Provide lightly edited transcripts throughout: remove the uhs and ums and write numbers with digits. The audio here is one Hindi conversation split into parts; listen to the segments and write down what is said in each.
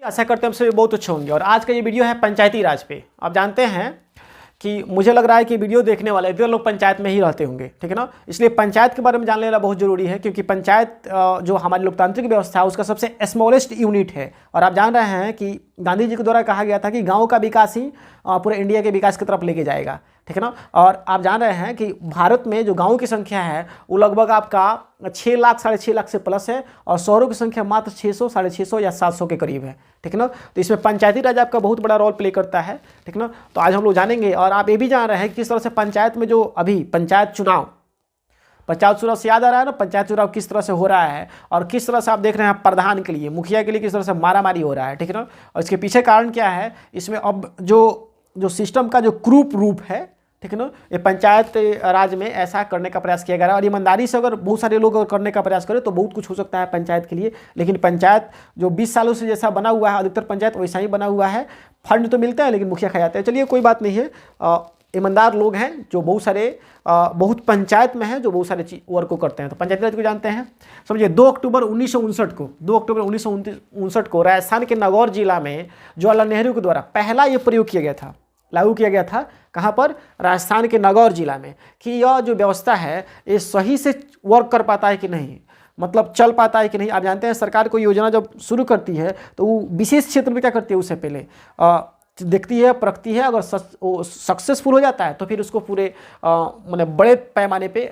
आशा करते हैं आप सभी बहुत अच्छे होंगे। और आज का ये वीडियो है पंचायती राज पे। आप जानते हैं कि मुझे लग रहा है कि वीडियो देखने वाले इतने लोग पंचायत में ही रहते होंगे, ठीक है ना। इसलिए पंचायत के बारे में जान लेना बहुत जरूरी है, क्योंकि पंचायत जो हमारी लोकतांत्रिक व्यवस्था है उसका सबसे स्मॉलेस्ट यूनिट है। और आप जान रहे हैं कि गांधी जी के द्वारा कहा गया था कि गाँव का विकास ही पूरे इंडिया के विकास की तरफ लेके जाएगा, ठीक है ना। और आप जान रहे हैं कि भारत में जो गाँव की संख्या है वो लगभग आपका 6 लाख 6.5 लाख से प्लस है, और शहरों की संख्या मात्र 600, 650 या 700 के करीब है, ठीक है ना। तो इसमें पंचायती राज आपका बहुत बड़ा रोल प्ले करता है, ठीक है ना। तो आज हम लोग जानेंगे। और आप ये भी जान रहे हैं कि किस तरह से पंचायत में जो अभी पंचायत चुनाव से याद आ रहा है ना, पंचायत चुनाव किस तरह से हो रहा है और किस तरह से आप देख रहे हैं प्रधान के लिए, मुखिया के लिए किस तरह से मारामारी हो रहा है, ठीक है ना। और इसके पीछे कारण क्या है, इसमें अब जो सिस्टम का जो क्रूप रूप है, ठीक है ना, ये पंचायत राज में ऐसा करने का प्रयास किया जा रहा है। और ईमानदारी से अगर बहुत सारे लोग अगर करने का प्रयास करें तो बहुत कुछ हो सकता है पंचायत के लिए। लेकिन पंचायत जो 20 सालों से जैसा बना हुआ है, अधिकतर पंचायत वैसा ही बना हुआ है। फंड तो मिलता है लेकिन मुखिया खा जाते हैं। चलिए कोई बात नहीं है, ईमानदार लोग हैं जो बहुत पंचायत में हैं जो बहुत सारे वर्क को करते हैं। तो पंचायती राज को जानते हैं, समझिए 2 अक्टूबर 1959 को राजस्थान के नागौर जिला में जवाहरलाल नेहरू के द्वारा पहला ये प्रयोग किया गया था, लागू किया गया था। कहाँ पर? राजस्थान के नागौर जिला में। कि यह जो व्यवस्था है ये सही से वर्क कर पाता है कि नहीं, मतलब चल पाता है कि नहीं। आप जानते हैं सरकार कोई योजना जब शुरू करती है तो वो विशेष क्षेत्र में क्या करती है, उससे पहले देखती है, परखती है। अगर सक्सेसफुल हो जाता है तो फिर उसको पूरे माने बड़े पैमाने पे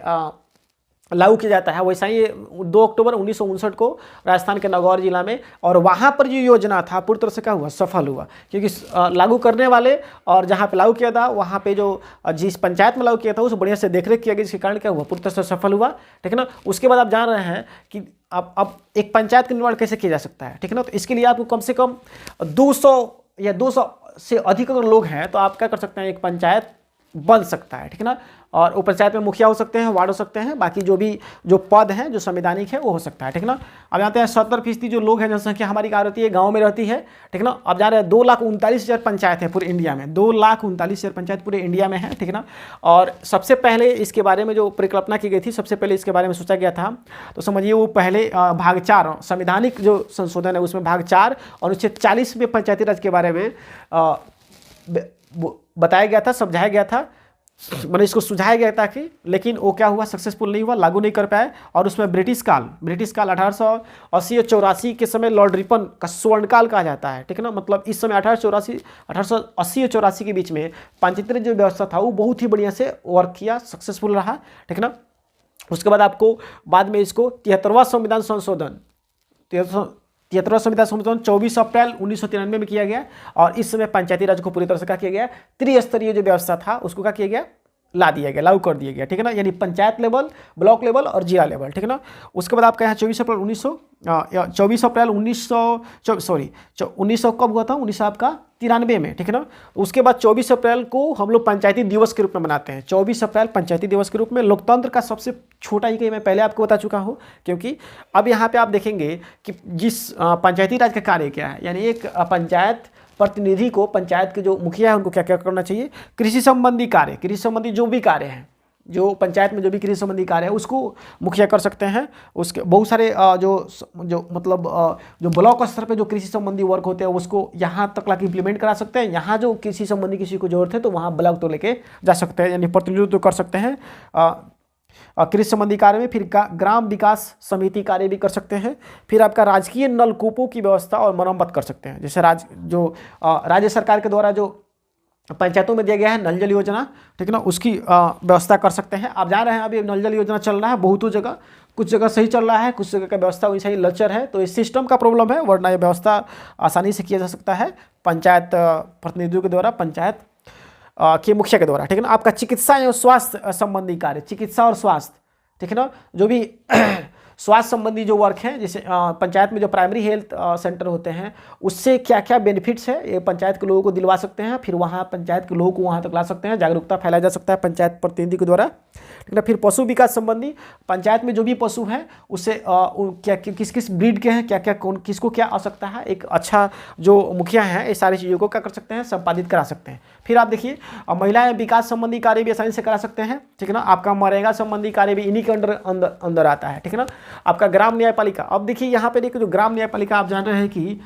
लागू किया जाता है। वैसा ही 2 अक्टूबर 1959 को राजस्थान के नागौर जिला में, और वहाँ पर जो योजना था पूरी तरह से क्या हुआ, सफल हुआ। क्योंकि लागू करने वाले और जहाँ पे लागू किया था वहाँ पे जो जिस पंचायत में लागू किया था उसे बढ़िया से देखरेख किया गया, जिसके कारण क्या हुआ, पूरी तरह से सफल हुआ, ठीक है ना। उसके बाद आप जान रहे हैं कि अब एक पंचायत का निर्माण कैसे किया जा सकता है, ठीक है ना। तो इसके लिए आपको कम से कम 200 या 200 से अधिक अगर लोग हैं तो आप क्या कर सकते हैं, एक पंचायत बन सकता है, ठीक है ना। और वो पंचायत में मुखिया हो सकते हैं, वार्ड हो सकते हैं, बाकी जो पद हैं जो संवैधानिक है वो हो सकता है, ठीक है ना। अब जानते हैं 70% जो लोग हैं जनसंख्या हमारी क्या रहती है, गाँव में रहती है, ठीक है ना। अब जान रहे हैं 2,39,000 पंचायत है पूरे इंडिया में, 2,39,000 पंचायत पूरे इंडिया में है, ठीक है ना। और सबसे पहले इसके बारे में जो परिकल्पना की गई थी, सबसे पहले इसके बारे में सोचा गया था, तो समझिए वो पहले भाग 4 संवैधानिक जो संशोधन है उसमें भाग 4 अनुच्छेद 40 में पंचायती राज के बारे में बताया गया था, समझाया गया था, मैंने इसको सुझाया गया था कि, लेकिन वो क्या हुआ, सक्सेसफुल नहीं हुआ, लागू नहीं कर पाए। और उसमें ब्रिटिश काल 1880 और 84 के समय लॉर्ड रिपन का स्वर्णकाल कहा जाता है, ठीक है ना। मतलब इस समय 1880 और 84 के बीच में पंचायती जो व्यवस्था था वो बहुत ही बढ़िया से वर्क किया, सक्सेसफुल रहा, ठीक है ना। उसके बाद आपको बाद में इसको 73वां संविधान संशोधन 24 अप्रैल 1993 में किया गया। और इस समय पंचायती राज को पूरी तरह से क्या किया गया, त्रिस्तरीय जो व्यवस्था था उसको क्या किया गया, ला दिया गया, लागू कर दिया गया, ठीक है ना। यानी पंचायत लेवल, ब्लॉक लेवल और जिला लेवल, ठीक है ना। उसके बाद आपका यहाँ 24 अप्रैल 1900 कब हुआ था, 1993 में, ठीक है ना। उसके बाद 24 अप्रैल को हम लोग पंचायती दिवस के रूप में मनाते हैं। 24 अप्रैल पंचायती दिवस के रूप में, लोकतंत्र का सबसे छोटा ही कहीं मैं पहले आपको बता चुका हूँ। क्योंकि अब यहाँ पे आप देखेंगे कि जिस पंचायती राज का कार्य क्या है, यानी एक पंचायत प्रतिनिधि को, पंचायत के जो मुखिया है उनको क्या क्या करना चाहिए, कृषि संबंधी जो भी कार्य हैं, जो पंचायत में जो भी कृषि संबंधी कार्य है उसको मुखिया कर सकते हैं। उसके बहुत सारे जो ब्लॉक स्तर पे जो कृषि संबंधी वर्क होते हैं उसको यहाँ तक लाके इम्प्लीमेंट करा सकते हैं। यहाँ जो कृषि संबंधी किसी को जरूरत है तो वहाँ ब्लॉक तो लेके जा सकते हैं, यानी प्रतिनिधित्व तो कर सकते हैं कृषि संबंधी कार्य में। फिर ग्राम विकास समिति कार्य भी कर सकते हैं। फिर आपका राजकीय नलकूपों की व्यवस्था और मरम्मत कर सकते हैं। जैसे राज्य सरकार के द्वारा जो पंचायतों में दिया गया है नल जल योजना, ठीक है ना, उसकी व्यवस्था कर सकते हैं। आप जा रहे हैं अभी नल जल योजना चल रहा है बहुतों जगह, कुछ जगह सही चल रहा है, कुछ जगह का व्यवस्था वैसा ही लचर है। तो इस सिस्टम का प्रॉब्लम है, वरना ये व्यवस्था आसानी से किया जा सकता है पंचायत प्रतिनिधियों के द्वारा, पंचायत के मुखिया के द्वारा, ठीक है ना। आपका चिकित्सा एवं स्वास्थ्य संबंधी कार्य, चिकित्सा और स्वास्थ्य, ठीक है ना, जो भी स्वास्थ्य संबंधी जो वर्क है, जैसे पंचायत में जो प्राइमरी हेल्थ सेंटर होते हैं उससे क्या क्या बेनिफिट्स है ये पंचायत के लोगों को दिलवा सकते हैं। फिर वहाँ पंचायत के लोगों को वहाँ तक ला सकते हैं, जागरूकता फैलाया जा सकता है पंचायत प्रतिनिधि के द्वारा, ठीक है। फिर पशु विकास संबंधी, पंचायत में जो भी पशु हैं उससे क्या किस किस ब्रीड के हैं, क्या क्या कौन किसको क्या आवश्यकता है, एक अच्छा जो मुखिया हैं ये सारी चीज़ों को क्या कर सकते हैं, संपादित करा सकते हैं। फिर आप देखिए महिलाएं विकास संबंधी कार्य भी आसानी से करा सकते हैं, ठीक है ना। आपका मनरेगा संबंधी कार्य भी इन्हीं के अंदर आता है, ठीक है ना। आपका ग्राम न्यायपालिका, अब देखिए यहाँ पे देखिए जो ग्राम न्यायपालिका आप जान रहे हैं कि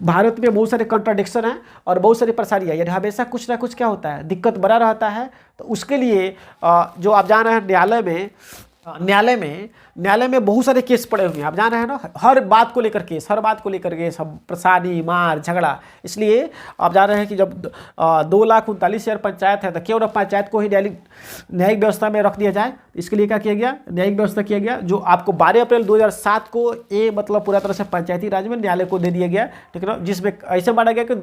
भारत में बहुत सारे कंट्राडिक्शन हैं और बहुत सारी परेशानी है, यानी हमेशा कुछ ना कुछ क्या होता है, दिक्कत बना रहता है। तो उसके लिए जो आप जान रहे हैं न्यायालय में बहुत सारे केस पड़े हुए हैं, आप जान रहे हैं ना, हर बात को लेकर केस, सब परेशानी, मार झगड़ा। इसलिए आप जान रहे हैं कि जब 2,39,000 पंचायत है तो क्यों ना पंचायत को ही न्यायिक व्यवस्था में रख दिया जाए। इसके लिए क्या किया गया, न्यायिक व्यवस्था किया गया, जो आपको 12 अप्रैल 2007 को ये मतलब पूरा तरह से पंचायती राज में न्यायालय को दे दिया गया, ठीक है ना, जिसमें ऐसे माना गया कि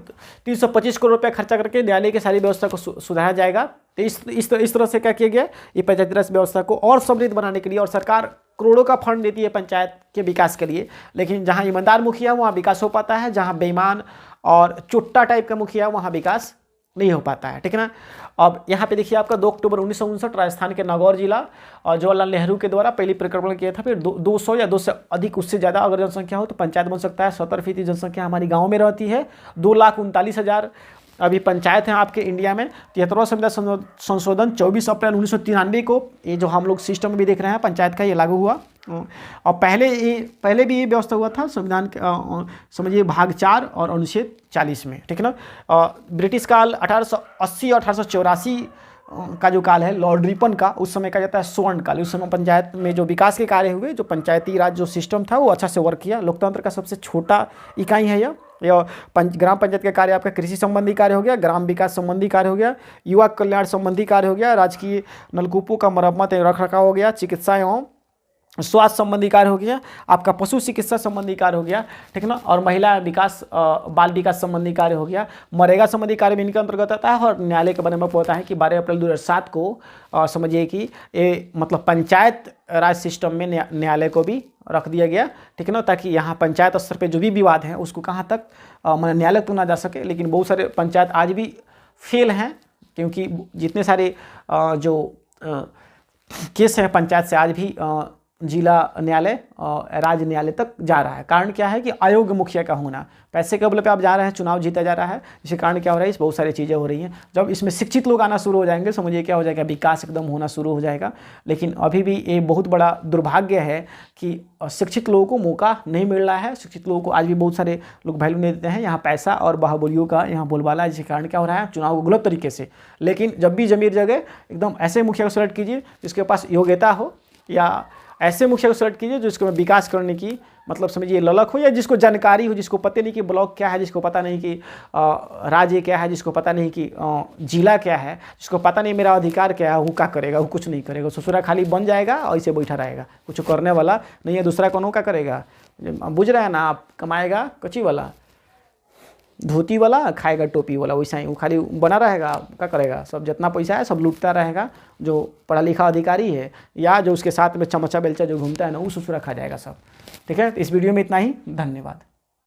325 करोड़ रुपया खर्चा करके न्यायालय की सारी व्यवस्था को सुधारा जाएगा। तो इस तरह से क्या किया गया, ये पंचायती राज व्यवस्था को और समृद्ध बनाने के लिए, और सरकार करोड़ों का फंड देती है पंचायत के विकास के लिए, लेकिन जहां ईमानदार मुखिया वहां विकास हो पाता है, जहां बेईमान और चुट्टा टाइप का मुखिया वहां विकास नहीं हो पाता है, ठीक है ना। अब यहाँ पे देखिए आपका 2 अक्टूबर 1959 राजस्थान के नागौर जिला और जवाहरलाल नेहरू के द्वारा पहली परिक्रमण किया था। फिर 200 या 2 से अधिक, उससे ज़्यादा अगर जनसंख्या हो तो पंचायत बन सकता है। 70% जनसंख्या हमारी गाँव में रहती है। 2,39,000 अभी पंचायत हैं आपके इंडिया में। 73वां संविधान संशोधन 24 अप्रैल 1993 को, ये जो हम लोग सिस्टम में भी देख रहे हैं पंचायत का, ये लागू हुआ। और पहले भी ये व्यवस्था हुआ था संविधान समझिए भाग 4 और अनुच्छेद 40 में, ठीक है ना। ब्रिटिश काल 1880 और 1884 का जो काल है लॉर्ड रिपन का, उस समय कहा जाता है स्वर्ण काल। उस समय पंचायत में जो विकास के कार्य हुए, जो पंचायती राज जो सिस्टम था वो अच्छा से वर्क किया। लोकतंत्र का सबसे छोटा इकाई है यह। ग्राम पंचायत का कार्य आपका कृषि संबंधी कार्य हो गया, ग्राम विकास संबंधी कार्य हो गया, युवा कल्याण संबंधी कार्य हो गया, राजकीय नलकूपों का मरम्मत एवं रखरखाव हो गया, चिकित्सा एवं स्वास्थ्य संबंधी कार्य हो गया, आपका पशु चिकित्सा संबंधी कार्य हो गया, ठीक है ना, और महिला विकास बाल विकास संबंधी कार्य हो गया, मनरेगा संबंधी कार्य भी इनके अंतर्गत आता है। और न्यायालय के बारे में होता है कि 12 अप्रैल 2007 को समझिए कि ये मतलब पंचायत राज सिस्टम में न्यायालय को भी रख दिया गया, ठीक है ना, ताकि यहाँ पंचायत स्तर पे जो भी विवाद हैं उसको कहाँ तक न्यायालय तक ना जा सके। लेकिन बहुत सारे पंचायत आज भी फेल हैं, क्योंकि जितने सारे जो केस हैं पंचायत से आज भी जिला न्यायालय राज्य न्यायालय तक जा रहा है। कारण क्या है कि अयोग्य मुखिया का होना, पैसे के बल पे आप जा रहे हैं, चुनाव जीता जा रहा है, इसके कारण क्या हो रहा है, इस बहुत सारी चीज़ें हो रही हैं। जब इसमें शिक्षित लोग आना शुरू हो जाएंगे, समझिए क्या हो जाएगा, विकास एकदम होना शुरू हो जाएगा। लेकिन अभी भी ये बहुत बड़ा दुर्भाग्य है कि शिक्षित लोगों को मौका नहीं मिल रहा है। शिक्षित लोगों को आज भी बहुत सारे लोग वैल्यू नहीं देते हैं। यहाँ पैसा और बाहुबलियों का यहाँ बोलबाला है, जिसके कारण क्या हो रहा है, चुनाव को गलत तरीके से। लेकिन जब भी जमीर जगह एकदम ऐसे मुखिया को सेलेक्ट कीजिए जिसके पास योग्यता हो, या ऐसे मुखिया को सेलेक्ट कीजिए जिसको विकास करने की मतलब समझिए ललक हो, या जिसको जानकारी हो, जिसको पता नहीं कि ब्लॉक क्या है, जिसको पता नहीं कि राज्य क्या है, जिसको पता नहीं कि जिला क्या है, जिसको पता नहीं मेरा अधिकार क्या है, वो क्या करेगा, वो कुछ नहीं करेगा, ससुरा खाली बन जाएगा और ऐसे बैठा रहेगा, कुछ करने वाला नहीं है। दूसरा कौन का करेगा, बुझ रहा है ना आप, कमाएगा कच्ची वाला, धोती वाला, खाएगा टोपी वाला, वैसा ही वो खाली बना रहेगा, क्या करेगा, सब जितना पैसा है सब लूटता रहेगा। जो पढ़ा लिखा अधिकारी है या जो उसके साथ में चमचा बेलचा जो घूमता है ना, वो ससुरा खा जाएगा सब। ठीक है, तो इस वीडियो में इतना ही, धन्यवाद।